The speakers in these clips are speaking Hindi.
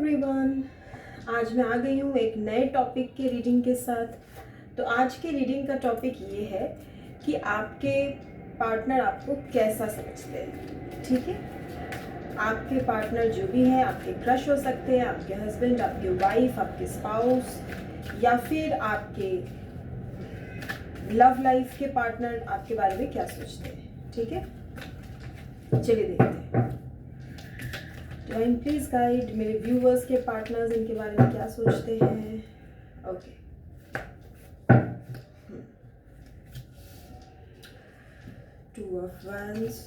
एवरीवन, आज मैं आ गई हूँ एक नए टॉपिक के रीडिंग के साथ। तो आज के रीडिंग का टॉपिक ये है कि आपके पार्टनर आपको कैसा समझते हैं। ठीक है, आपके पार्टनर जो भी हैं, आपके क्रश हो सकते हैं, आपके हस्बैंड, आपके वाइफ, आपके स्पाउस या फिर आपके लव लाइफ के पार्टनर आपके बारे में क्या सोचते हैं। ठीक है, चलिए देखते हैं। डिवाइन प्लीज गाइड मेरे व्यूअर्स के पार्टनर्स इनके बारे में क्या सोचते हैं। Okay, two of wands,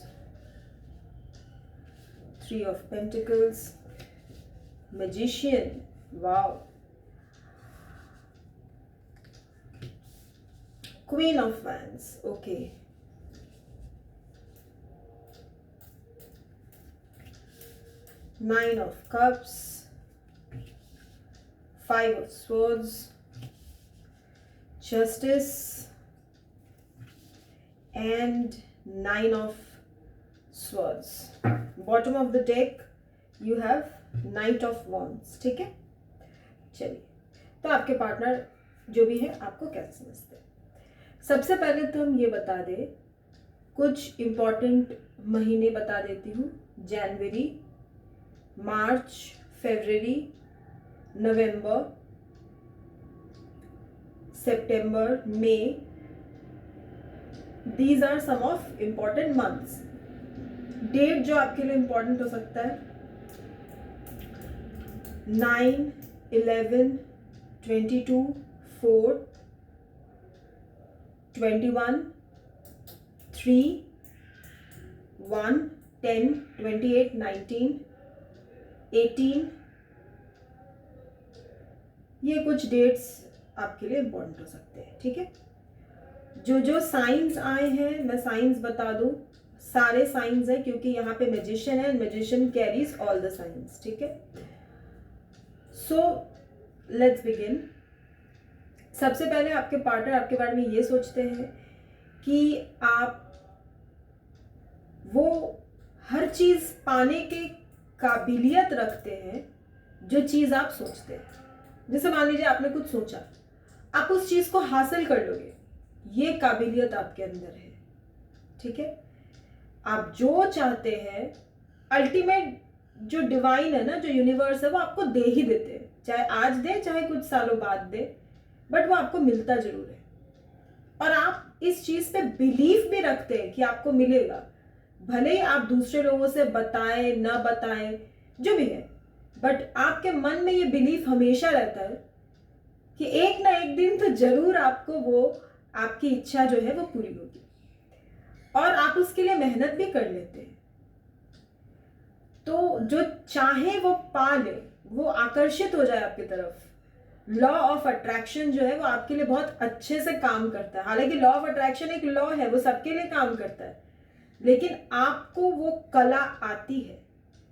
three of pentacles, magician, wow, queen of wands, okay, Nine of Cups, Five of Swords, Justice, and Nine of Swords. Bottom of the deck, you have Knight of Wands. ठीक है, चलिए, तो आपके पार्टनर जो भी है आपको कैसे समझते हैं। सबसे पहले तो हम ये बता दें, कुछ इम्पॉर्टेंट महीने बता देती हूँ। जनवरी, मार्च, फरवरी, नवंबर, सितंबर, मई, these are some of important months. Date जो आपके लिए इम्पॉर्टेंट हो सकता है 9, 11, 22, 4, 21, 3, 1, 10, 28, 19, 18, ये कुछ डेट्स आपके लिए इम्पोर्टेंट हो सकते हैं। ठीक है, जो जो साइंस आए हैं मैं साइंस बता दूं, सारे साइंस हैं क्योंकि यहाँ पे मैजिशियन है, magician carries all the science. ठीक है, सो लेट्स बिगिन। सबसे पहले आपके पार्टनर आपके बारे में ये सोचते हैं कि आप वो हर चीज पाने के काबिलियत रखते हैं जो चीज आप सोचते हैं। जैसे मान लीजिए आपने कुछ सोचा, आप उस चीज को हासिल कर लोगे, ये काबिलियत आपके अंदर है। ठीक है, आप जो चाहते हैं अल्टीमेट जो डिवाइन है ना, जो यूनिवर्स है, वो आपको दे ही देते हैं, चाहे आज दे चाहे कुछ सालों बाद दे, बट वो आपको मिलता जरूर है। और आप इस चीज पे बिलीव भी रखते हैं कि आपको मिलेगा, भले ही आप दूसरे लोगों से बताएं ना बताएं जो भी है, बट आपके मन में ये बिलीफ हमेशा रहता है कि एक ना एक दिन तो जरूर आपको वो आपकी इच्छा जो है वो पूरी होगी, और आप उसके लिए मेहनत भी कर लेते हैं। तो जो चाहे वो पा ले, वो आकर्षित हो जाए आपकी तरफ। लॉ ऑफ अट्रैक्शन जो है वो आपके लिए बहुत अच्छे से काम करता है। हालांकि लॉ ऑफ अट्रैक्शन एक लॉ है, वो सबके लिए काम करता है, लेकिन आपको वो कला आती है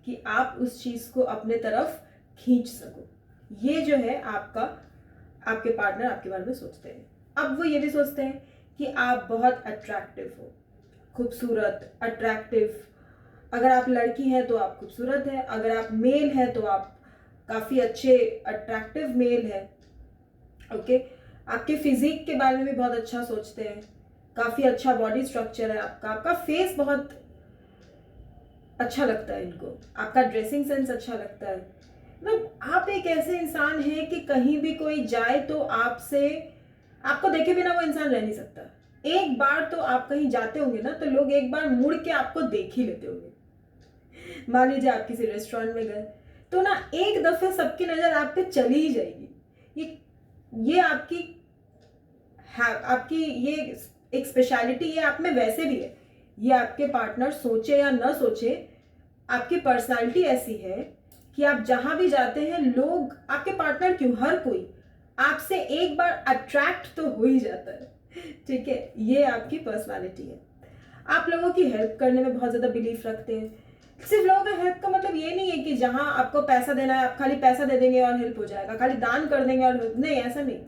कि आप उस चीज को अपने तरफ खींच सको। ये जो है आपके पार्टनर आपके बारे में सोचते हैं। अब वो ये भी सोचते हैं कि आप बहुत अट्रैक्टिव हो, खूबसूरत, अट्रैक्टिव। अगर आप लड़की हैं तो आप खूबसूरत है, अगर आप मेल हैं तो आप काफी अच्छे अट्रैक्टिव मेल है। ओके, आपके फिजिक के बारे में भी बहुत अच्छा सोचते हैं, काफी अच्छा बॉडी स्ट्रक्चर है आपका फेस बहुत अच्छा लगता है इनको, आपका ड्रेसिंग सेंस अच्छा लगता है। मतलब आप एक ऐसे इंसान हैं कि कहीं भी कोई जाए तो आपको देखे बिना वो इंसान रह नहीं सकता। एक बार तो आप कहीं जाते होंगे ना, तो लोग एक बार मुड़ के आपको देख ही लेते होंगे। मान लीजिए आप किसी रेस्टोरेंट में गए तो ना एक दफे सबकी नजर आप पे चली ही जाएगी। ये आपकी ये एक स्पेशलिटी है, आप में वैसे भी है। ये आपके पार्टनर सोचे या ना सोचे, आपकी पर्सनालिटी ऐसी है कि आप जहां भी जाते हैं, लोग आपके पार्टनर क्यों, हर कोई आपसे एक बार अट्रैक्ट तो हो ही जाता है। ठीक है, ये आपकी पर्सनालिटी है। आप लोगों की हेल्प करने में बहुत ज्यादा बिलीफ रखते हैं। सिर्फ लोगों का हेल्प का मतलब ये नहीं है कि जहां आपको पैसा देना है आप खाली पैसा दे देंगे और हेल्प हो जाएगा, खाली दान कर देंगे और नहीं, ऐसा नहीं।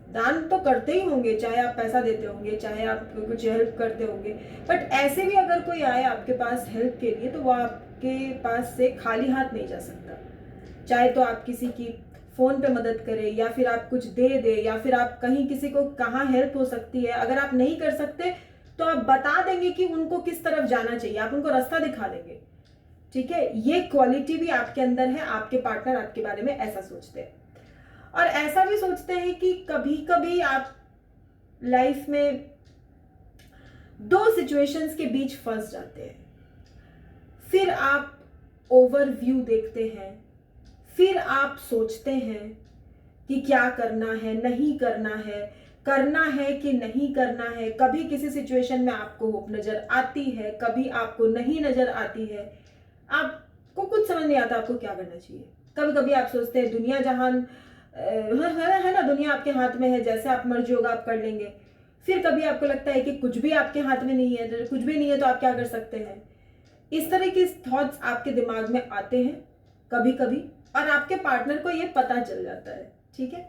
दान तो करते ही होंगे, चाहे आप पैसा देते होंगे, चाहे आप कुछ हेल्प करते होंगे, बट ऐसे भी अगर कोई आए आपके पास हेल्प के लिए तो वो आपके पास से खाली हाथ नहीं जा सकता। चाहे तो आप किसी की फ़ोन पे मदद करें, या फिर आप कुछ दे दें, या फिर आप कहीं किसी को कहाँ हेल्प हो सकती है, अगर आप नहीं कर सकते तो आप बता देंगे कि उनको किस तरफ जाना चाहिए, आप उनको रास्ता दिखा देंगे। ठीक है, ये क्वालिटी भी आपके अंदर है। आपके पार्टनर आपके बारे में ऐसा सोचते हैं, और ऐसा भी सोचते हैं कि कभी कभी आप लाइफ में दो सिचुएशंस के बीच फंस जाते हैं, फिर आप ओवरव्यू देखते हैं, फिर आप सोचते हैं कि क्या करना है, नहीं करना है कि नहीं करना है। कभी किसी सिचुएशन में आपको होप नजर आती है, कभी आपको नहीं नजर आती है, आपको कुछ समझ नहीं आता आपको क्या करना चाहिए। कभी कभी आप सोचते हैं दुनिया जहान है ना, दुनिया आपके हाथ में है, जैसे आप मर्जी होगा आप कर लेंगे। फिर कभी आपको लगता है कि कुछ भी आपके हाथ में नहीं है, कुछ भी नहीं है तो आप क्या कर सकते हैं। इस तरह के थॉट्स आपके दिमाग में आते हैं कभी कभी, और आपके पार्टनर को ये पता चल जाता है। ठीक है,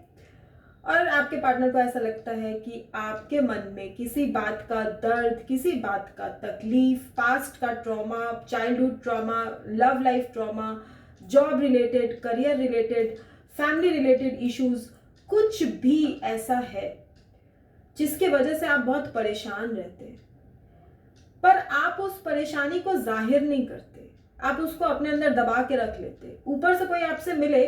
और आपके पार्टनर को ऐसा लगता है कि आपके मन में किसी बात का दर्द, किसी बात का तकलीफ, पास्ट का trauma, childhood trauma, love life trauma, job related, career related, family related issues, कुछ भी ऐसा है जिसके वजह से आप बहुत परेशान रहते हैं, पर आप उस परेशानी को जाहिर नहीं करते, आप उसको अपने अंदर दबा के रख लेते। ऊपर से कोई आपसे मिले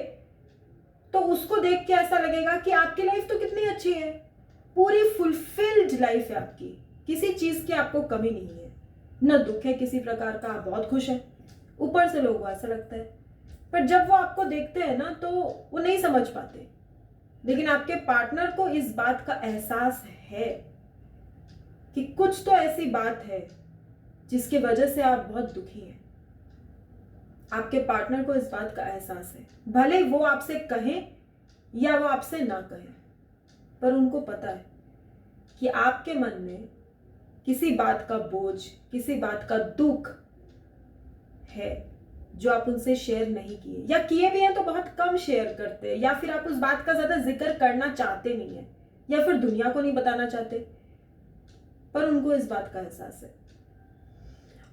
तो उसको देख के ऐसा लगेगा कि आपकी लाइफ तो कितनी अच्छी है, पूरी फुलफिल्ड लाइफ है आपकी, किसी चीज की आपको कमी नहीं है, न दुख है किसी प्रकार का, आप बहुत खुश हैं। ऊपर से लोगों को ऐसा लगता है, पर जब वो आपको देखते हैं ना तो वो नहीं समझ पाते। लेकिन आपके पार्टनर को इस बात का एहसास है कि कुछ तो ऐसी बात है जिसकी वजह से आप बहुत दुखी हैं। आपके पार्टनर को इस बात का एहसास है, भले वो आपसे कहें या वो आपसे ना कहें, पर उनको पता है कि आपके मन में किसी बात का बोझ, किसी बात का दुख है जो आप उनसे शेयर नहीं किए, या किए भी हैं तो बहुत कम शेयर करते हैं, या फिर आप उस बात का ज्यादा जिक्र करना चाहते नहीं है, या फिर दुनिया को नहीं बताना चाहते, पर उनको इस बात का एहसास है।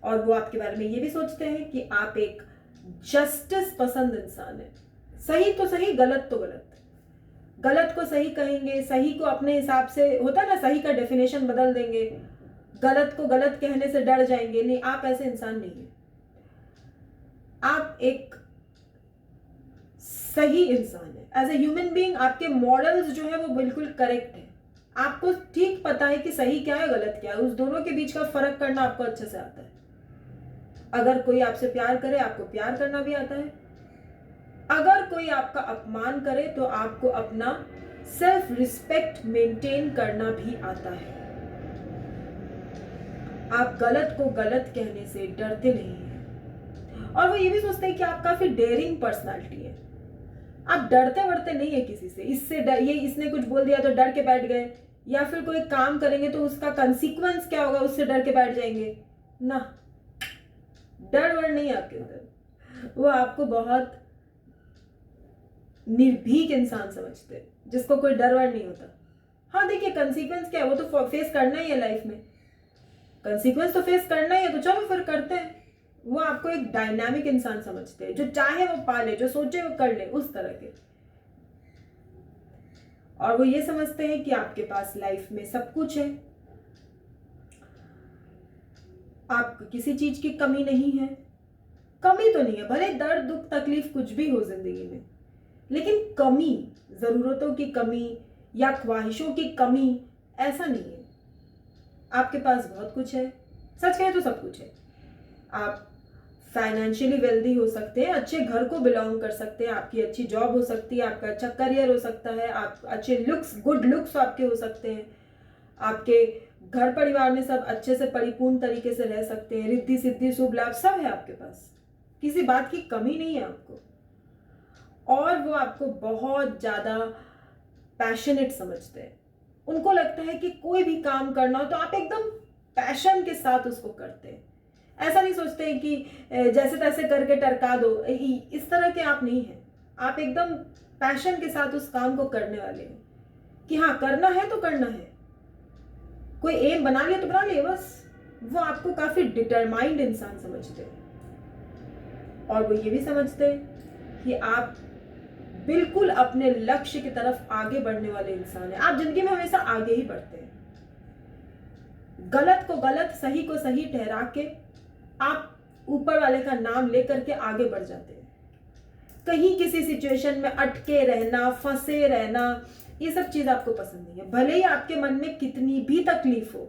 और वो आपके बारे में ये भी सोचते हैं कि आप एक जस्टिस पसंद इंसान है। सही तो सही, गलत तो गलत, गलत को सही कहेंगे, सही को अपने हिसाब से, होता है ना, सही का डेफिनेशन बदल देंगे, गलत को गलत कहने से डर जाएंगे। नहीं, आप ऐसे इंसान नहीं है, आप एक सही इंसान है। एज ए ह्यूमन बीइंग आपके मॉडल्स जो है वो बिल्कुल करेक्ट है, आपको ठीक पता है कि सही क्या है, गलत क्या है, उस दोनों के बीच का फर्क करना आपको अच्छे से आता है। अगर कोई आपसे प्यार करे, आपको प्यार करना भी आता है। अगर कोई आपका अपमान करे तो आपको अपना सेल्फ रिस्पेक्ट मेंटेन करना भी आता है। आप गलत को गलत कहने से डरते नहीं हैं। और वो ये भी सोचते हैं कि आप काफी डेयरिंग पर्सनालिटी है, आप डरते वरते नहीं है किसी से। इससे ये इसने कुछ बोल दिया तो डर के बैठ गए, या फिर कोई काम करेंगे तो उसका कंसिक्वेंस क्या होगा उससे डर के बैठ जाएंगे ना, डर वर नहीं आपके अंदर। वो आपको बहुत निर्भीक इंसान समझते हैं, जिसको कोई डर वर नहीं होता। हाँ देखिए, कंसिक्वेंस क्या है, वो तो फेस करना ही है लाइफ में, कंसिक्वेंस तो फेस करना ही है, तो चलो फिर करते हैं। वो आपको एक डायनामिक इंसान समझते हैं, जो चाहे वो पाले, जो सोचे वो कर ले, उस तरह के। और वो ये समझते हैं कि आपके पास लाइफ में सब कुछ है, आपको किसी चीज की कमी नहीं है। कमी तो नहीं है, भले दर्द दुख तकलीफ कुछ भी हो जिंदगी में, लेकिन कमी, जरूरतों की कमी या ख्वाहिशों की कमी, ऐसा नहीं है। आपके पास बहुत कुछ है, सच कहें तो सब कुछ है। आप फाइनेंशियली वेल्दी हो सकते हैं, अच्छे घर को बिलोंग कर सकते हैं, आपकी अच्छी जॉब हो सकती है, आपका अच्छा करियर हो सकता है, आप अच्छे लुक्स, गुड लुक्स आपके हो सकते हैं, आपके घर परिवार में सब अच्छे से परिपूर्ण तरीके से रह सकते हैं, रिद्धि सिद्धि शुभ लाभ सब है आपके पास, किसी बात की कमी नहीं है आपको। और वो आपको बहुत ज्यादा पैशनेट समझते हैं। उनको लगता है कि कोई भी काम करना हो तो आप एकदम पैशन के साथ उसको करते हैं। ऐसा नहीं सोचते हैं कि जैसे तैसे करके टरका दो, इस तरह के आप नहीं हैं। आप एकदम पैशन के साथ उस काम को करने वाले हैं कि हाँ करना है तो करना है, कोई एम बना लिया तो बना लिया बस। वो आपको काफी डिटरमाइंड इंसान समझते हैं। और वो ये भी समझते हैं कि आप बिल्कुल अपने लक्ष्य की तरफ आगे बढ़ने वाले इंसान है। आप जिंदगी में हमेशा आगे ही बढ़ते हैं, गलत को गलत, सही को सही ठहरा के आप ऊपर वाले का नाम लेकर के आगे बढ़ जाते हैं। कहीं किसी सिचुएशन में अटके रहना, फंसे रहना, ये सब चीज आपको पसंद नहीं है। भले ही आपके मन में कितनी भी तकलीफ हो,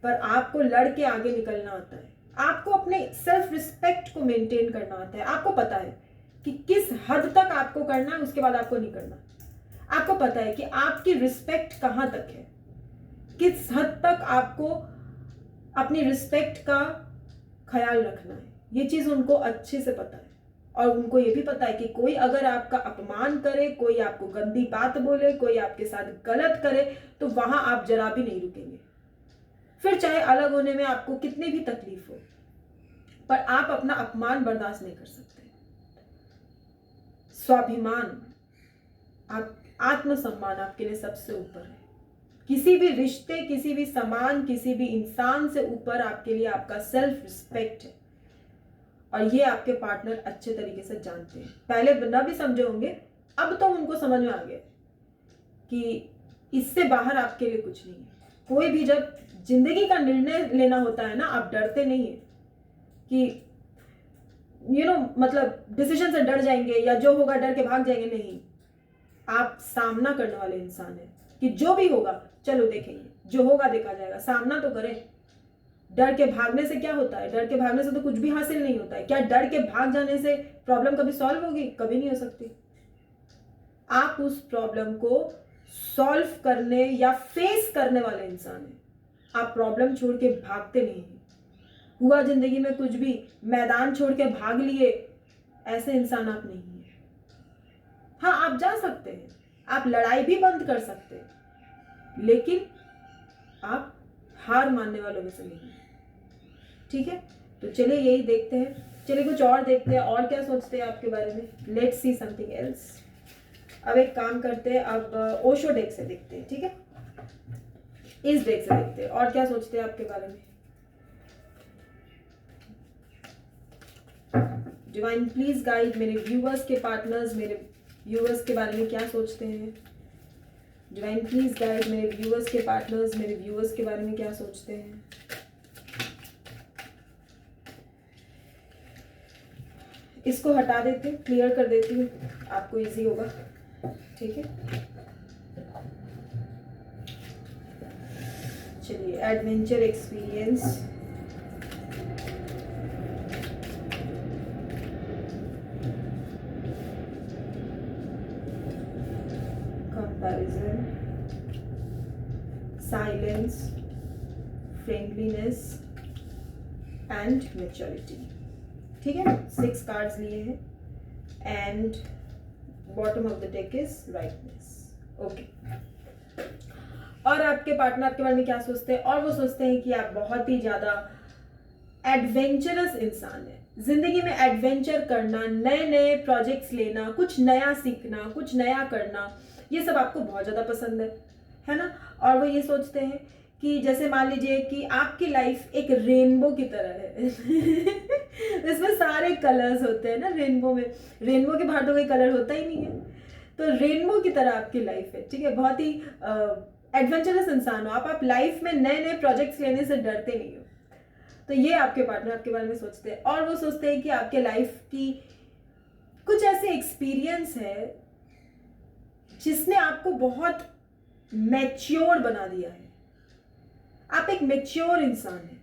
पर आपको लड़ के आगे निकलना आता है। आपको अपने सेल्फ रिस्पेक्ट को मेंटेन करना आता है। आपको पता है कि किस हद तक आपको करना है, उसके बाद आपको नहीं करना। आपको पता है कि आपकी रिस्पेक्ट कहां तक है, किस हद तक आपको अपनी रिस्पेक्ट का ख्याल रखना है। ये चीज उनको अच्छे से पता है। और उनको ये भी पता है कि कोई अगर आपका अपमान करे, कोई आपको गंदी बात बोले, कोई आपके साथ गलत करे, तो वहां आप जरा भी नहीं रुकेंगे। फिर चाहे अलग होने में आपको कितनी भी तकलीफ हो, पर आप अपना अपमान बर्दाश्त नहीं कर सकते। स्वाभिमान, आप आत्मसम्मान आपके लिए सबसे ऊपर है। किसी भी रिश्ते, किसी भी सम्मान, किसी भी इंसान से ऊपर आपके लिए आपका सेल्फ रिस्पेक्ट है। और ये आपके पार्टनर अच्छे तरीके से जानते हैं। पहले ना भी समझे होंगे, अब तो उनको समझ में आ गया कि इससे बाहर आपके लिए कुछ नहीं है। कोई भी जब जिंदगी का निर्णय लेना होता है ना, आप डरते नहीं है कि मतलब डिसीजन से डर जाएंगे या जो होगा डर के भाग जाएंगे। नहीं, आप सामना करने वाले इंसान हैं कि जो भी होगा चलो देखेंगे, जो होगा देखा जाएगा, सामना तो करें। डर के भागने से क्या होता है? डर के भागने से तो कुछ भी हासिल नहीं होता है। क्या डर के भाग जाने से प्रॉब्लम कभी सॉल्व होगी? कभी नहीं हो सकती। आप उस प्रॉब्लम को सॉल्व करने या फेस करने वाले इंसान हैं। आप प्रॉब्लम छोड़ के भागते नहीं हैं। हुआ जिंदगी में कुछ भी, मैदान छोड़ के भाग लिए, ऐसे इंसान आप नहीं हैं। हाँ, आप जा सकते हैं, आप लड़ाई भी बंद कर सकते हैं, लेकिन आप हार मानने वालों में से नहीं हैं। ठीक है, तो चलिए यही देखते हैं। चलिए कुछ और देखते हैं, और क्या सोचते हैं आपके बारे में। Let's see something else. अब एक काम करते हैं, अब ओशो डेक से देखते हैं। ठीक है, इस डेक से देखते हैं और क्या सोचते हैं आपके बारे में। डिवाइन प्लीज गाइड मेरे व्यूअर्स के पार्टनर्स, मेरे व्यूअर्स के बारे में क्या सोचते हैं। डिवाइन प्लीज गाइड मेरे व्यूअर्स के पार्टनर्स, मेरे व्यूअर्स के बारे में क्या सोचते हैं। इसको हटा देते हैं, क्लियर कर देती हूँ, आपको इजी होगा। ठीक है, चलिए adventure experience, comparison, silence, friendliness and maturity. ठीक है, 6 कार्ड्स लिए हैं and bottom of the deck is rightness. Okay, और आपके पार्टनर आपके बारे में क्या सोचते हैं? और वो सोचते हैं कि आप बहुत ही ज्यादा एडवेंचरस इंसान है। जिंदगी में एडवेंचर करना, नए नए प्रोजेक्ट्स लेना, कुछ नया सीखना, कुछ नया करना, ये सब आपको बहुत ज्यादा पसंद है ना। और वो ये सोचते हैं कि जैसे मान लीजिए कि आपकी लाइफ एक रेनबो की तरह है इसमें सारे कलर्स होते हैं ना रेनबो में। रेनबो के बाहर तो कोई कलर होता ही नहीं है, तो रेनबो की तरह आपकी लाइफ है। ठीक है, बहुत ही एडवेंचरस इंसान हो आप लाइफ में नए नए प्रोजेक्ट्स लेने से डरते नहीं हो। तो ये आपके पार्टनर आपके बारे में सोचते हैं। और वो सोचते हैं कि आपके लाइफ की कुछ ऐसे एक्सपीरियंस है जिसने आपको बहुत मैच्योर बना दिया है। आप एक मैच्योर इंसान हैं।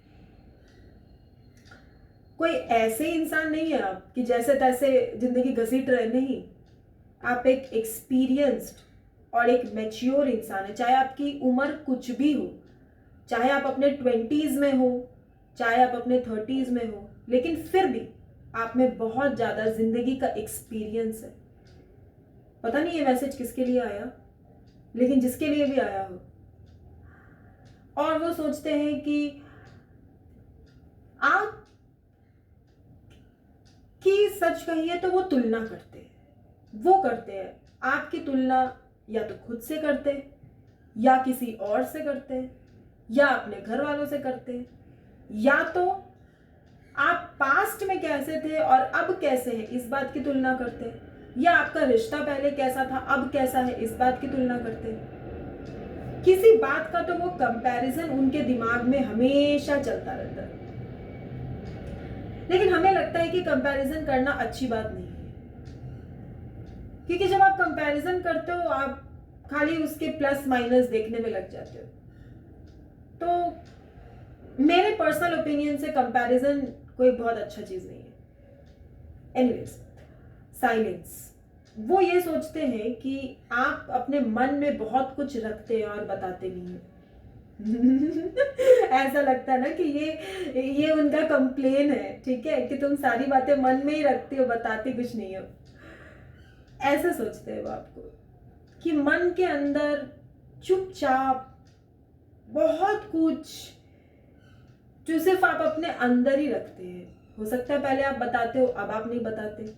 कोई ऐसे इंसान नहीं है आप कि जैसे तैसे जिंदगी घसीट रहे, नहीं। आप एक एक्सपीरियंस्ड और एक मैच्योर इंसान है। चाहे आपकी उम्र कुछ भी हो, चाहे आप अपने 20s में हो, चाहे आप अपने 30s में हो, लेकिन फिर भी आप में बहुत ज्यादा जिंदगी का एक्सपीरियंस है। पता नहीं ये मैसेज किसके लिए आया, लेकिन जिसके लिए भी आया हो। और वो सोचते हैं कि आप की सच कहिए तो वो तुलना करते हैं। वो करते हैं आपकी तुलना या तो खुद से करते हैं, या किसी और से करते हैं, या अपने घर वालों से करते हैं, या तो आप पास्ट में कैसे थे और अब कैसे हैं इस बात की तुलना करते हैं, या आपका रिश्ता पहले कैसा था अब कैसा है, इस बात की तुलना करते हैं। किसी बात का तो वो कंपैरिजन उनके दिमाग में हमेशा चलता रहता है। लेकिन हमें लगता है कि कंपैरिजन करना अच्छी बात नहीं है, क्योंकि जब आप कंपैरिजन करते हो आप खाली उसके प्लस माइनस देखने में लग जाते हो। तो मेरे पर्सनल ओपिनियन से कंपैरिजन कोई बहुत अच्छा चीज नहीं है। Anyways, silence. वो ये सोचते हैं कि आप अपने मन में बहुत कुछ रखते हैं और बताते नहीं हैं। ऐसा लगता है ना कि ये उनका कंप्लेन है, ठीक है, कि तुम सारी बातें मन में ही रखती हो, बताती कुछ नहीं हो। ऐसा सोचते हैं वो आपको कि मन के अंदर चुपचाप बहुत कुछ जो सिर्फ आप अपने अंदर ही रखते हैं। हो सकता है पहले आप बताते हो, अब आप नहीं बताते,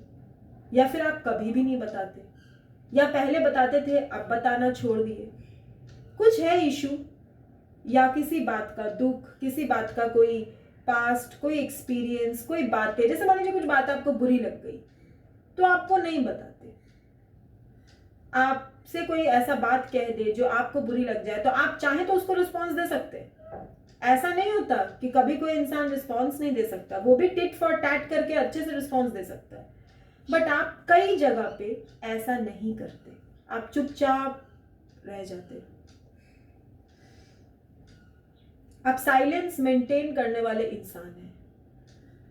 या फिर आप कभी भी नहीं बताते, या पहले बताते थे अब बताना छोड़ दिए। कुछ है इशू, या किसी बात का दुख, किसी बात का कोई पास्ट, कोई एक्सपीरियंस, कोई बातें, जैसे मान लीजिए कुछ बात आपको बुरी लग गई तो आप वो नहीं बताते। आपसे कोई ऐसा बात कह दे जो आपको बुरी लग जाए तो आप चाहे तो उसको रिस्पॉन्स दे सकते हैं। ऐसा नहीं होता कि कभी कोई इंसान रिस्पॉन्स नहीं दे सकता, वो भी टिट फॉर टैट करके अच्छे से रिस्पॉन्स दे सकता है। बट आप कई जगह पे ऐसा नहीं करते, आप चुपचाप रह जाते। आप साइलेंस मेंटेन करने वाले इंसान हैं।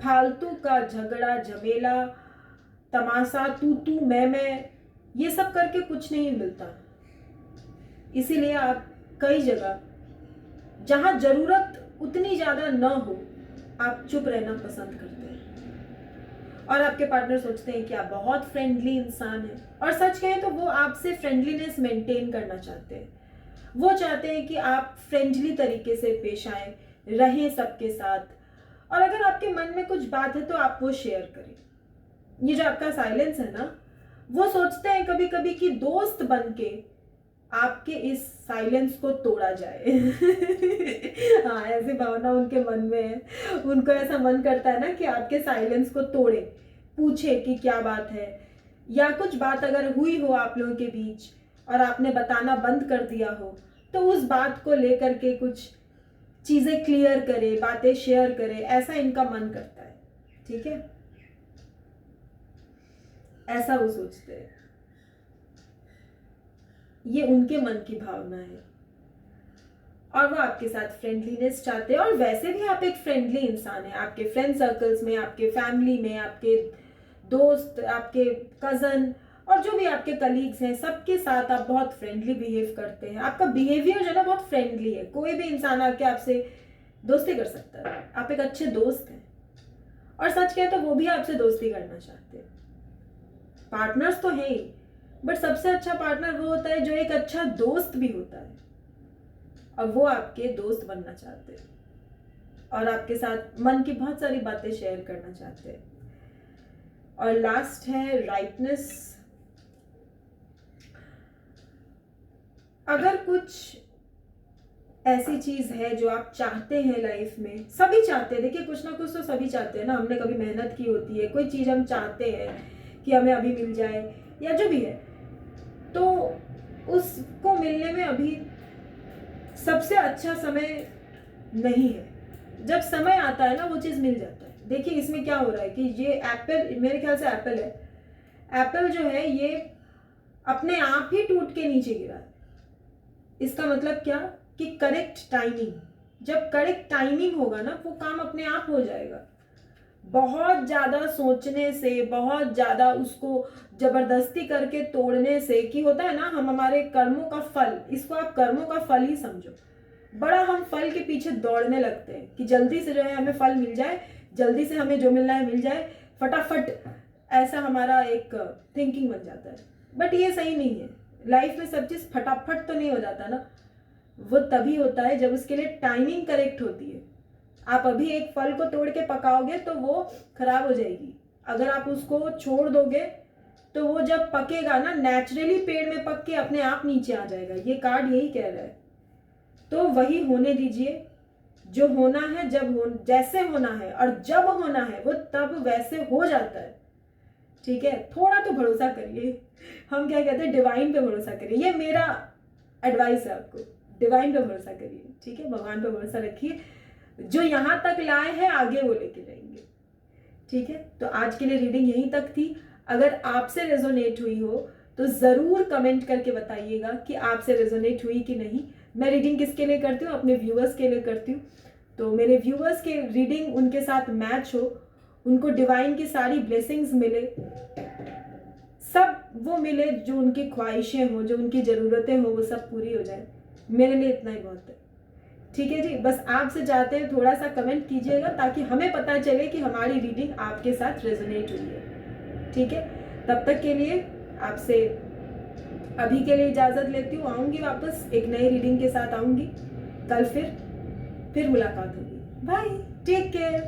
फालतू का झगड़ा झमेला, तमाशा, तू तू मैं, ये सब करके कुछ नहीं मिलता। इसीलिए आप कई जगह जहां जरूरत उतनी ज्यादा न हो, आप चुप रहना पसंद करते हैं। और आपके पार्टनर सोचते हैं कि आप बहुत फ्रेंडली इंसान हैं, और सच कहें तो वो आपसे फ्रेंडलीनेस मेंटेन करना चाहते हैं। वो चाहते हैं कि आप फ्रेंडली तरीके से पेश आए, रहें सबके साथ, और अगर आपके मन में कुछ बात है तो आप वो शेयर करें। ये जो आपका साइलेंस है ना, वो सोचते हैं कभी कभी कि दोस्त बनके आपके इस साइलेंस को तोड़ा जाए। हाँ, ऐसी भावना उनके मन में है। उनको ऐसा मन करता है ना कि आपके साइलेंस को तोड़े, पूछे कि क्या बात है, या कुछ बात अगर हुई हो आप लोगों के बीच और आपने बताना बंद कर दिया हो तो उस बात को लेकर के कुछ चीजें क्लियर करे, बातें शेयर करे, ऐसा इनका मन करता है। ठीक है, ऐसा वो सोचते हैं। ये उनके मन की भावना है, और वो आपके साथ फ्रेंडलीनेस चाहते हैं। और वैसे भी आप एक फ्रेंडली इंसान है। आपके फ्रेंड सर्कल्स में, आपके फैमिली में, आपके दोस्त, आपके कजन और जो भी आपके कलीग्स हैं, सबके साथ आप बहुत फ्रेंडली बिहेव करते हैं। आपका बिहेवियर जो है ना बहुत फ्रेंडली है। कोई भी इंसान आके आपसे दोस्ती कर सकता है। आप एक अच्छे दोस्त हैं, और सच कहें तो वो भी आपसे दोस्ती करना चाहते हैं। पार्टनर्स तो हैं ही, बट सबसे अच्छा पार्टनर वो होता है जो एक अच्छा दोस्त भी होता है, और वो आपके दोस्त बनना चाहते हैं और आपके साथ मन की बहुत सारी बातें शेयर करना चाहते हैं। और लास्ट है राइटनेस। अगर कुछ ऐसी चीज है जो आप चाहते हैं लाइफ में, सभी चाहते हैं, देखिए कुछ ना कुछ तो सभी चाहते हैं ना, हमने कभी मेहनत की होती है, कोई चीज हम चाहते हैं कि हमें अभी मिल जाए या जो भी है, तो उसको मिलने में अभी सबसे अच्छा समय नहीं है। जब समय आता है ना वो चीज मिल जाता है। देखिए इसमें क्या हो रहा है कि ये एप्पल, मेरे ख्याल से एप्पल है, एप्पल जो है ये अपने आप ही टूट के नीचे गिरा है। इसका मतलब क्या कि करेक्ट टाइमिंग, जब करेक्ट टाइमिंग होगा ना वो काम अपने आप हो जाएगा। बहुत ज्यादा सोचने से, बहुत ज्यादा उसको जबरदस्ती करके तोड़ने से, कि होता है ना हम हमारे कर्मों का फल, इसको आप कर्मों का फल ही समझो, बड़ा हम फल के पीछे दौड़ने लगते हैं कि जल्दी से जो है हमें फल मिल जाए, जल्दी से हमें जो मिलना है मिल जाए, फटाफट, ऐसा हमारा एक थिंकिंग बन जाता है। बट ये सही नहीं है। लाइफ में सब चीज फटाफट तो नहीं हो जाता ना, वो तभी होता है जब उसके लिए टाइमिंग करेक्ट होती है। आप अभी एक फल को तोड़ के पकाओगे तो वो खराब हो जाएगी। अगर आप उसको छोड़ दोगे तो वो जब पकेगा ना, नेचुरली पेड़ में पक के अपने आप नीचे आ जाएगा। ये कार्ड यही कह रहा है। तो वही होने दीजिए, जो होना है जब जैसे होना है और जब होना है वो तब वैसे हो जाता है। ठीक है, थोड़ा तो भरोसा करिए। हम क्या कहते हैं, डिवाइन पे भरोसा करिए। ये मेरा एडवाइस है आपको, डिवाइन पे भरोसा करिए, ठीक है, भगवान पे भरोसा रखिए। जो यहाँ तक लाए हैं आगे वो लेके जाएंगे, ठीक है। तो आज के लिए रीडिंग यहीं तक थी। अगर आपसे रेजोनेट हुई हो तो ज़रूर कमेंट करके बताइएगा कि आपसे रेजोनेट हुई कि नहीं। मैं रीडिंग किसके लिए करती हूँ, अपने व्यूअर्स के लिए करती हूँ। तो मेरे व्यूअर्स के रीडिंग उनके साथ मैच हो, उनको डिवाइन की सारी ब्लेसिंग्स मिले, सब वो मिले जो उनकी ख्वाहिशें हो, जो उनकी ज़रूरतें हो, वो सब पूरी हो जाए, मेरे लिए इतना ही बहुत है, ठीक है जी। बस आपसे चाहते हैं थोड़ा सा कमेंट कीजिएगा ताकि हमें पता चले कि हमारी रीडिंग आपके साथ रेजोनेट हुई है, ठीक है। तब तक के लिए आपसे अभी के लिए इजाज़त लेती हूँ। आऊँगी वापस एक नई रीडिंग के साथ आऊँगी कल, फिर मुलाकात होगी। Bye, take care.